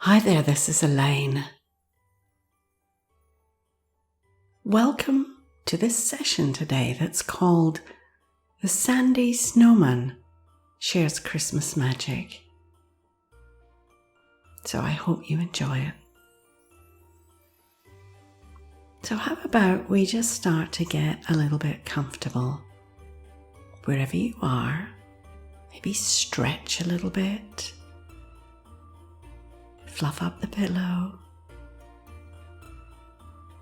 Hi there, this is Elaine. Welcome to this session today that's called The Sandy Snowman Shares Christmas Magic. So I hope you enjoy it. So how about we just start to get a little bit comfortable. Wherever you are, maybe stretch a little bit. Fluff up the pillow.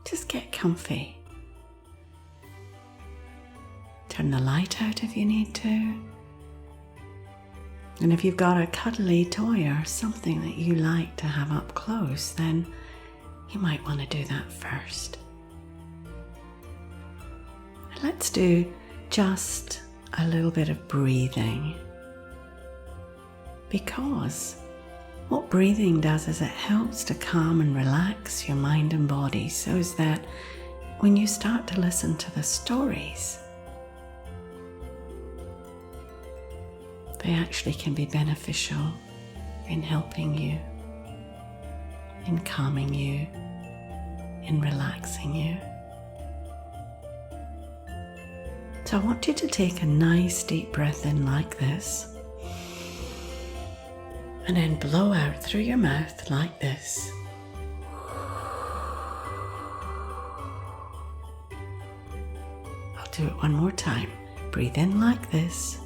Just get comfy. Turn the light out if you need to. And if you've got a cuddly toy or something that you like to have up close, then you might want to do that first. Let's do just a little bit of breathing, because what breathing does is it helps to calm and relax your mind and body, so as that when you start to listen to the stories, they actually can be beneficial in helping you, in calming you, in relaxing you. So I want you to take a nice deep breath in like this. And then blow out through your mouth like this. I'll do it one more time. Breathe in like this.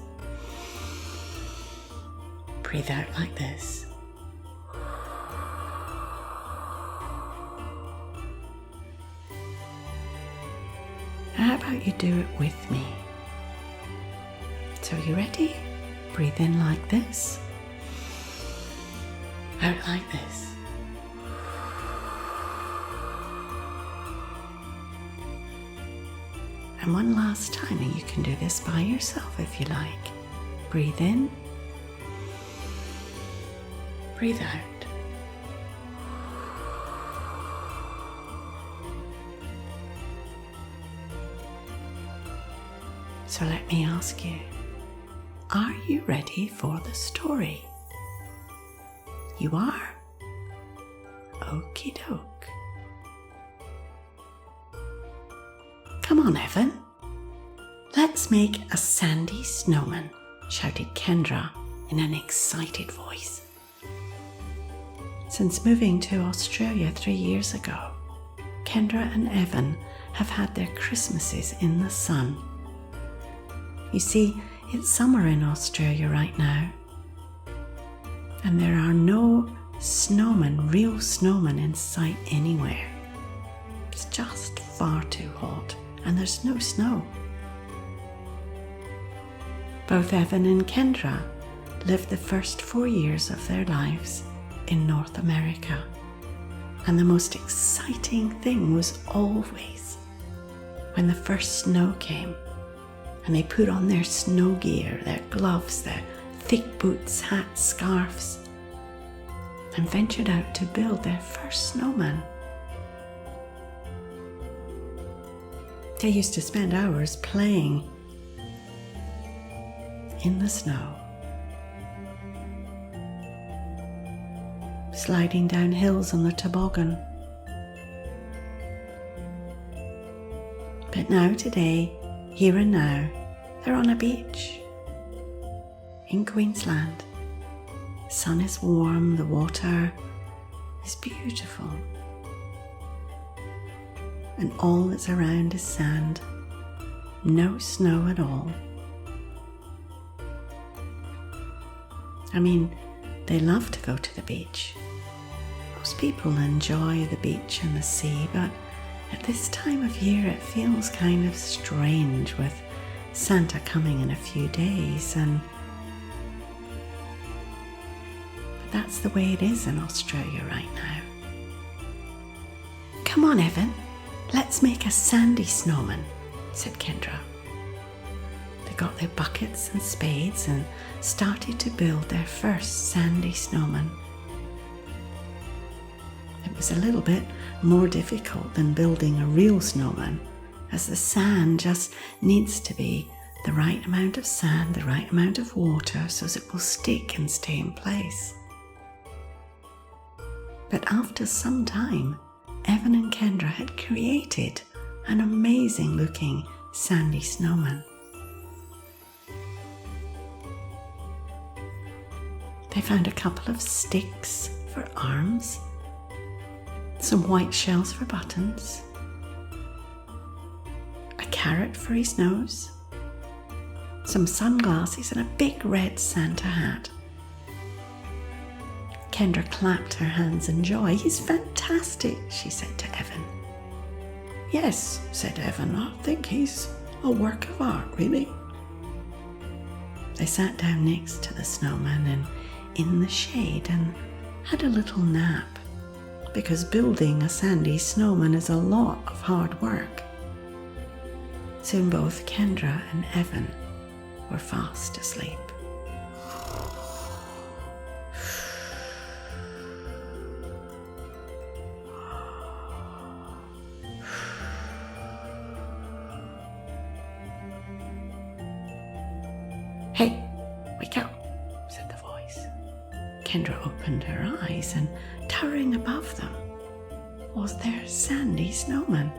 Breathe out like this. How about you do it with me? So are you ready? Breathe in like this. Out like this. And one last time, and you can do this by yourself if you like. Breathe in. Breathe out. So let me ask you, are you ready for the story? You are? Okie doke. Come on, Evan. Let's make a sandy snowman, shouted Kendra in an excited voice. Since moving to Australia 3 years ago, Kendra and Evan have had their Christmases in the sun. You see, it's summer in Australia right now, and there are no real snowmen in sight anywhere. It's just far too hot, and there's no snow. Both Evan and Kendra lived the first 4 years of their lives in North America, and the most exciting thing was always when the first snow came, and they put on their snow gear, their gloves, their thick boots, hats, scarves, and ventured out to build their first snowman. They used to spend hours playing in the snow, sliding down hills on the toboggan. But now today, here and now, they're on a beach in Queensland. The sun is warm, the water is beautiful, and all that's around is sand, no snow at all. I mean, they love to go to the beach. Most people enjoy the beach and the sea, but at this time of year it feels kind of strange with Santa coming in a few days, but that's the way it is in Australia right now. Come on, Evan, let's make a sandy snowman, said Kendra. They got their buckets and spades and started to build their first sandy snowman. It was a little bit more difficult than building a real snowman, as the sand just needs to be the right amount of sand, the right amount of water, so as it will stick and stay in place. But after some time, Evan and Kendra had created an amazing looking sandy snowman. They found a couple of sticks for arms, some white shells for buttons, a carrot for his nose, some sunglasses and a big red Santa hat. Kendra clapped her hands in joy. "He's fantastic," she said to Evan. "Yes," said Evan, "I think he's a work of art, really." They sat down next to the snowman and in the shade and had a little nap, because building a sandy snowman is a lot of hard work. Soon both Kendra and Evan were fast asleep. "Hey, wake up," said the voice. Kendra opened her eyes, and towering above them was their sandy snowman.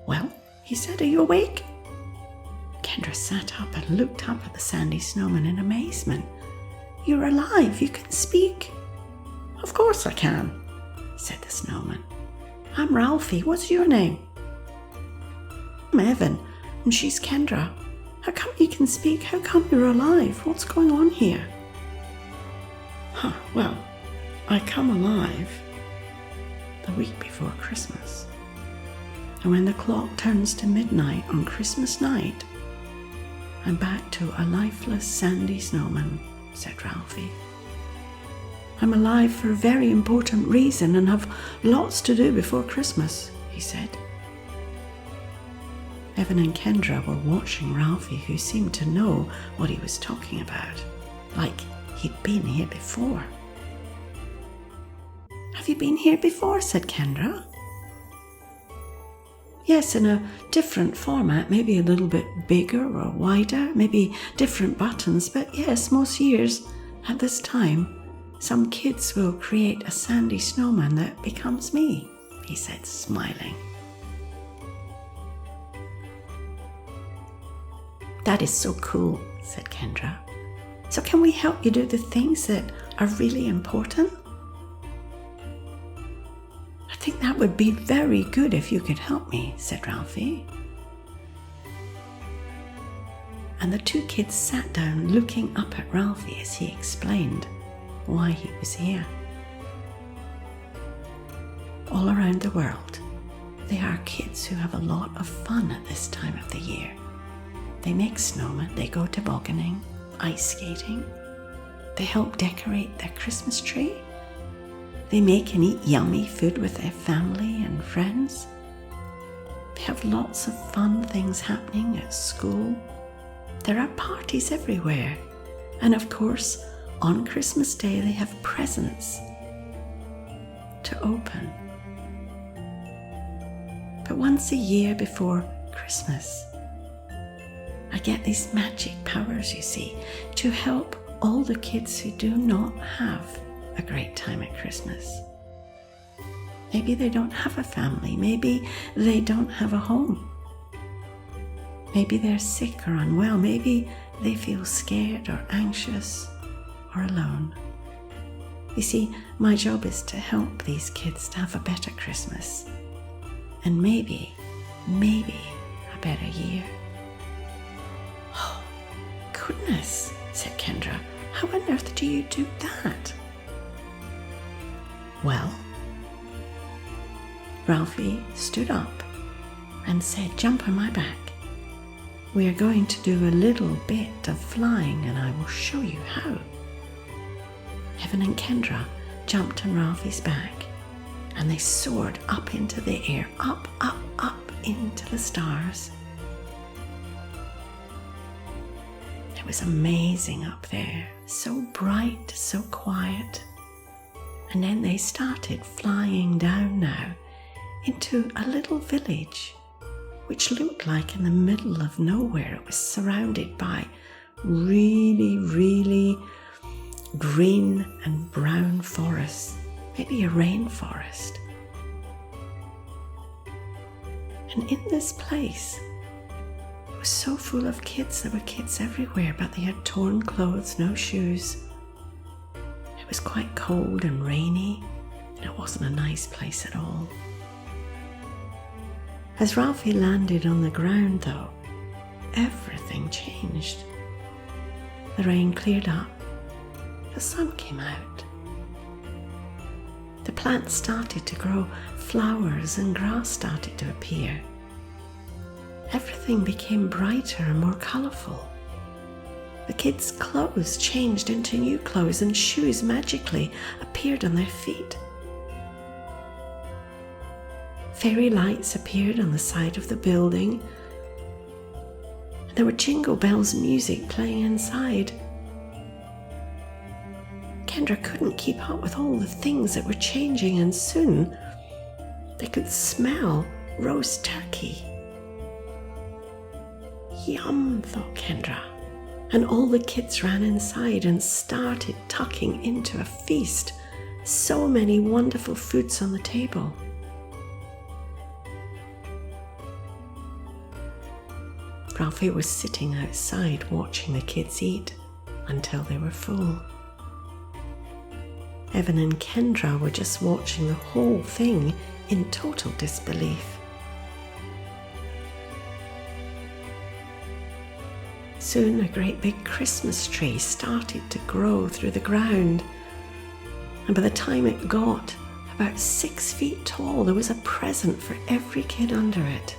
"Well," he said, "are you awake?" Kendra sat up and looked up at the sandy snowman in amazement. "You're alive, you can speak." "Of course I can," said the snowman. "I'm Ralphy, what's your name?" "I'm Evan, and she's Kendra. How come you can speak? How come you're alive? What's going on here?" "Well, I come alive the week before Christmas. And when the clock turns to midnight on Christmas night, I'm back to a lifeless sandy snowman," said Ralphie. "I'm alive for a very important reason and have lots to do before Christmas," he said. Evan and Kendra were watching Ralphie, who seemed to know what he was talking about, like he'd been here before. "Have you been here before?" said Kendra. "Yes, in a different format, maybe a little bit bigger or wider, maybe different buttons, but yes, most years at this time, some kids will create a sandy snowman that becomes me," he said, smiling. "That is so cool," said Kendra. "So can we help you do the things that are really important?" "I think that would be very good if you could help me," said Ralphie. And the two kids sat down looking up at Ralphie as he explained why he was here. All around the world, there are kids who have a lot of fun at this time of the year. They make snowmen, they go tobogganing, ice skating. They help decorate their Christmas tree. They make and eat yummy food with their family and friends. They have lots of fun things happening at school. There are parties everywhere. And of course, on Christmas Day, they have presents to open. But once a year before Christmas, I get these magic powers, you see, to help all the kids who do not have a great time at Christmas. Maybe they don't have a family. Maybe they don't have a home. Maybe they're sick or unwell. Maybe they feel scared or anxious or alone. You see, my job is to help these kids to have a better Christmas. And maybe a better year. "Oh, goodness," said Kendra. "How on earth do you do that?" "Well," Ralphie stood up and said, "Jump on my back. We are going to do a little bit of flying and I will show you how." Evan and Kendra jumped on Ralphie's back and they soared up into the air, up, up, up into the stars. It was amazing up there, so bright, so quiet. And then they started flying down now into a little village, which looked like in the middle of nowhere. It was surrounded by really, really green and brown forests, maybe a rainforest. And in this place, it was so full of kids. There were kids everywhere, but they had torn clothes, no shoes. It was quite cold and rainy, and it wasn't a nice place at all. As Ralphie landed on the ground, though, everything changed. The rain cleared up. The sun came out. The plants started to grow, flowers and grass started to appear. Everything became brighter and more colourful. The kids' clothes changed into new clothes and shoes magically appeared on their feet. Fairy lights appeared on the side of the building. There were Jingle Bells music playing inside. Kendra couldn't keep up with all the things that were changing, and soon they could smell roast turkey. Yum, thought Kendra, and all the kids ran inside and started tucking into a feast. So many wonderful foods on the table. Ralphie was sitting outside watching the kids eat until they were full. Evan and Kendra were just watching the whole thing in total disbelief. Soon a great big Christmas tree started to grow through the ground, and by the time it got about 6 feet tall, there was a present for every kid under it.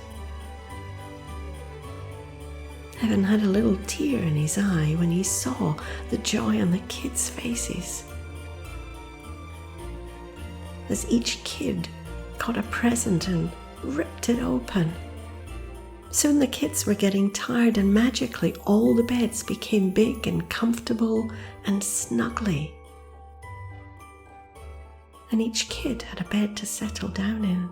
Evan had a little tear in his eye when he saw the joy on the kids' faces. As each kid got a present and ripped it open, soon the kids were getting tired, and magically all the beds became big and comfortable and snuggly. And each kid had a bed to settle down in.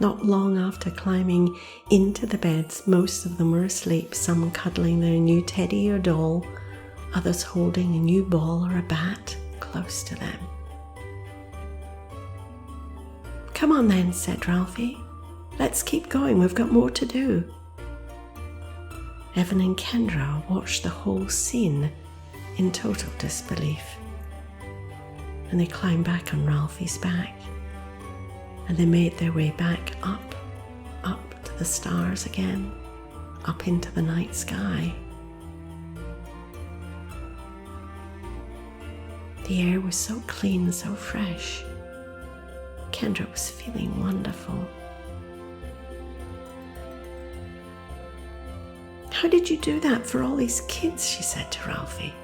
Not long after climbing into the beds, most of them were asleep, some cuddling their new teddy or doll, others holding a new ball or a bat close to them. "Come on then," said Ralphie. "Let's keep going, we've got more to do." Evan and Kendra watched the whole scene in total disbelief. And they climbed back on Ralphie's back. And they made their way back up to the stars again, up into the night sky. The air was so clean, so fresh. Kendra was feeling wonderful. "How did you do that for all these kids?" she said to Ralphie.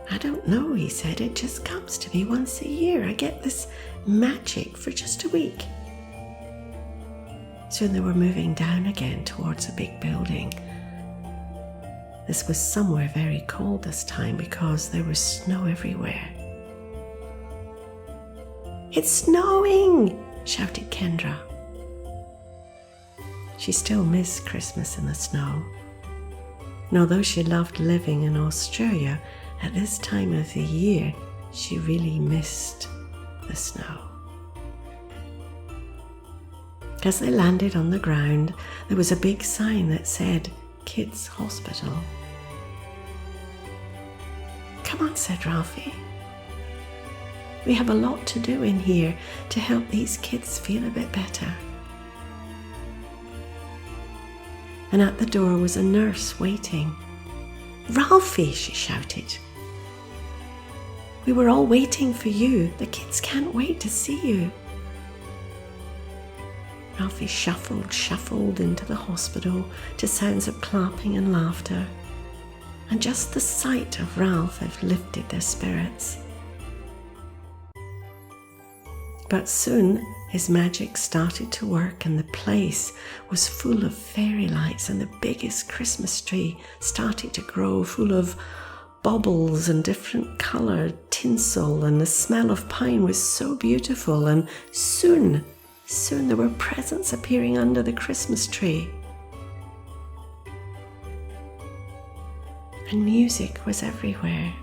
"I don't know," he said. "It just comes to me once a year. I get this magic for just a week." Soon they were moving down again towards a big building. This was somewhere very cold this time because there was snow everywhere. "It's snowing!" shouted Kendra. She still missed Christmas in the snow. And although she loved living in Australia, at this time of the year, she really missed the snow. As they landed on the ground, there was a big sign that said, "Kids Hospital." "Come on," said Ralphie. "We have a lot to do in here to help these kids feel a bit better." And at the door was a nurse waiting. "Ralphie," she shouted. "We were all waiting for you. The kids can't wait to see you." Ralphie shuffled into the hospital to sounds of clapping and laughter. And just the sight of Ralph had lifted their spirits. But soon his magic started to work, and the place was full of fairy lights, and the biggest Christmas tree started to grow, full of baubles and different coloured tinsel, and the smell of pine was so beautiful. And soon there were presents appearing under the Christmas tree. and music was everywhere.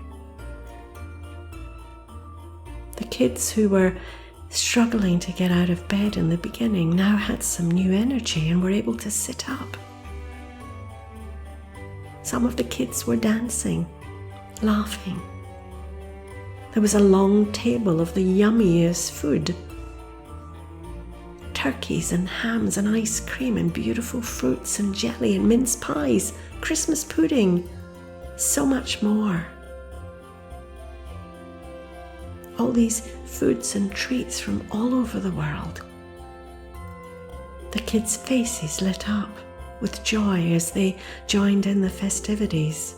The kids who were struggling to get out of bed in the beginning now had some new energy and were able to sit up. Some of the kids were dancing, laughing. There was a long table of the yummiest food. Turkeys and hams and ice cream and beautiful fruits and jelly and mince pies, Christmas pudding, so much more. All these foods and treats from all over the world. The kids' faces lit up with joy as they joined in the festivities.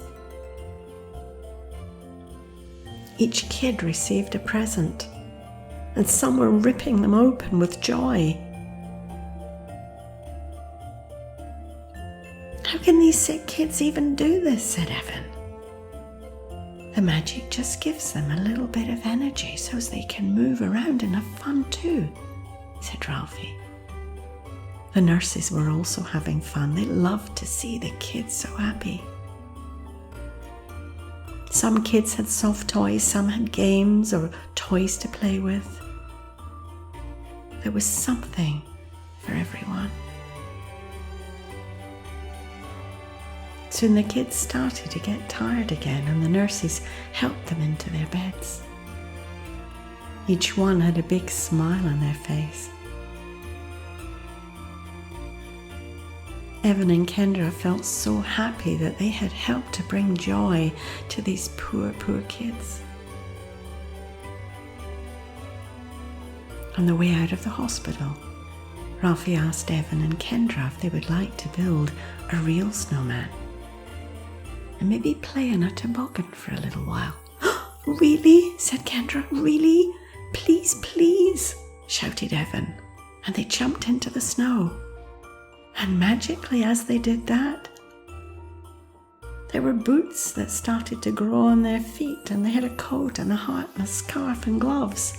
Each kid received a present, and some were ripping them open with joy. "How can these sick kids even do this?" said Evan. "The magic just gives them a little bit of energy so they can move around and have fun too," said Ralphy. The nurses were also having fun. They loved to see the kids so happy. Some kids had soft toys, some had games or toys to play with. There was something for everyone. Soon the kids started to get tired again, and the nurses helped them into their beds. Each one had a big smile on their face. Evan and Kendra felt so happy that they had helped to bring joy to these poor, poor kids. On the way out of the hospital, Ralphie asked Evan and Kendra if they would like to build a real snowman and maybe play in a toboggan for a little while. "Really?" said Kendra. "Really? Please, please," shouted Evan, and they jumped into the snow. And magically, as they did that, there were boots that started to grow on their feet, and they had a coat and a hat and a scarf and gloves.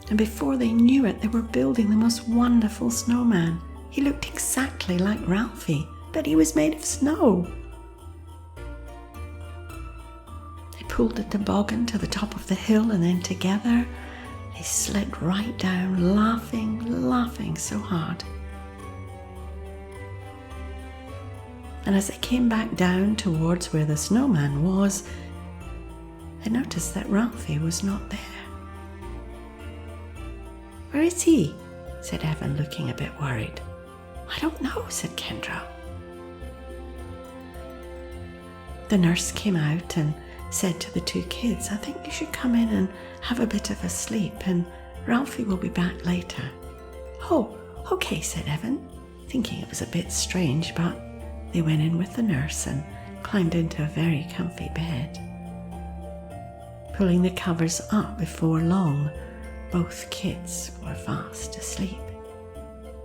And before they knew it, they were building the most wonderful snowman. He looked exactly like Ralphie, but he was made of snow. They pulled the toboggan to the top of the hill, and then together they slid right down, laughing so hard. And as they came back down towards where the snowman was, they noticed that Ralphie was not there. "Where is he?" said Evan, looking a bit worried. "I don't know," said Kendra. The nurse came out and said to the two kids, "I think you should come in and have a bit of a sleep, and Ralphie will be back later." "Oh, okay," said Evan, thinking it was a bit strange, but they went in with the nurse and climbed into a very comfy bed. Pulling the covers up before long, both kids were fast asleep.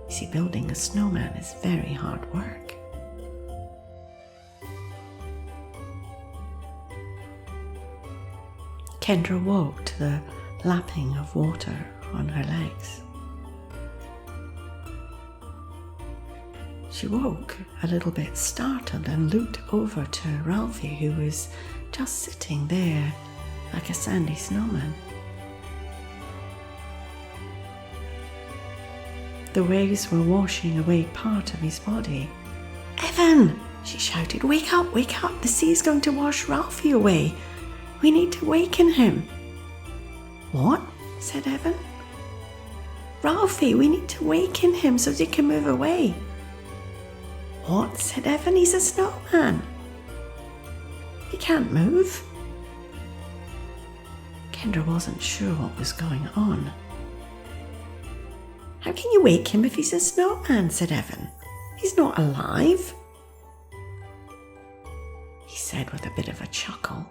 You see, building a snowman is very hard work. Kendra woke to the lapping of water on her legs. She woke a little bit startled and looked over to Ralphie, who was just sitting there like a sandy snowman. The waves were washing away part of his body. "Evan!" she shouted. Wake up! The sea is going to wash Ralphie away. We need to waken him." "What?" said Evan. "Ralphie, we need to waken him so he can move away." "What?" said Evan. "He's a snowman. He can't move." Kendra wasn't sure what was going on. "How can you wake him if he's a snowman?" said Evan. "He's not alive," he said with a bit of a chuckle.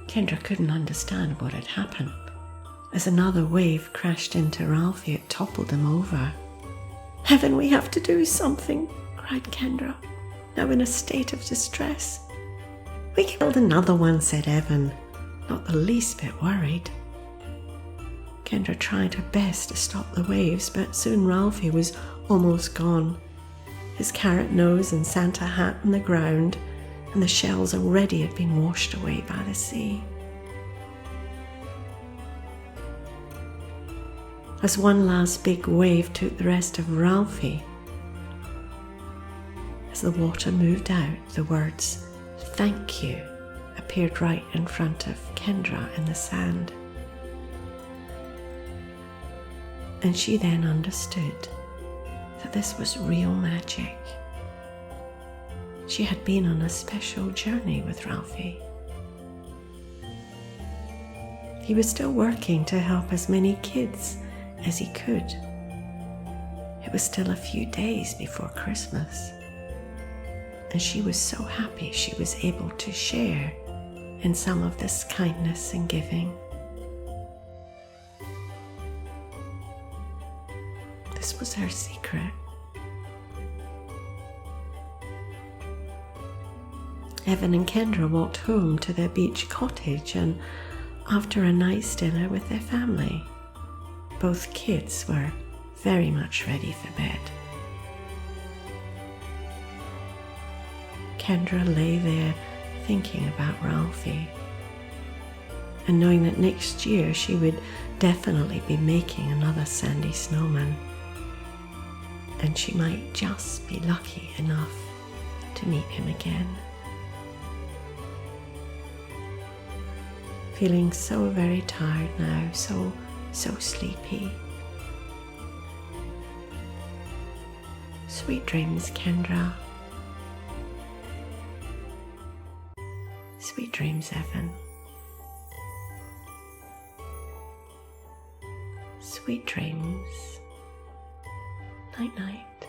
Kendra couldn't understand what had happened. As another wave crashed into Ralphie, it toppled him over. "Evan, we have to do something," cried Kendra, now in a state of distress. "We can build another one," said Evan, not the least bit worried. Kendra tried her best to stop the waves, but soon Ralphie was almost gone. His carrot nose and Santa hat on the ground, and the shells already had been washed away by the sea. As one last big wave took the rest of Ralphie, as the water moved out, the words "Thank you" appeared right in front of Kendra in the sand. And she then understood that this was real magic. She had been on a special journey with Ralphie. He was still working to help as many kids as he could. It was still a few days before Christmas, and she was so happy she was able to share in some of this kindness and giving. This was her secret. Evan and Kendra walked home to their beach cottage, and after a nice dinner with their family, both kids were very much ready for bed. Kendra lay there thinking about Ralphie, and knowing that next year she would definitely be making another sandy snowman, and she might just be lucky enough to meet him again. Feeling so very tired now, so sleepy. Sweet dreams, Kendra. Sweet dreams, Evan. Sweet dreams. Night night.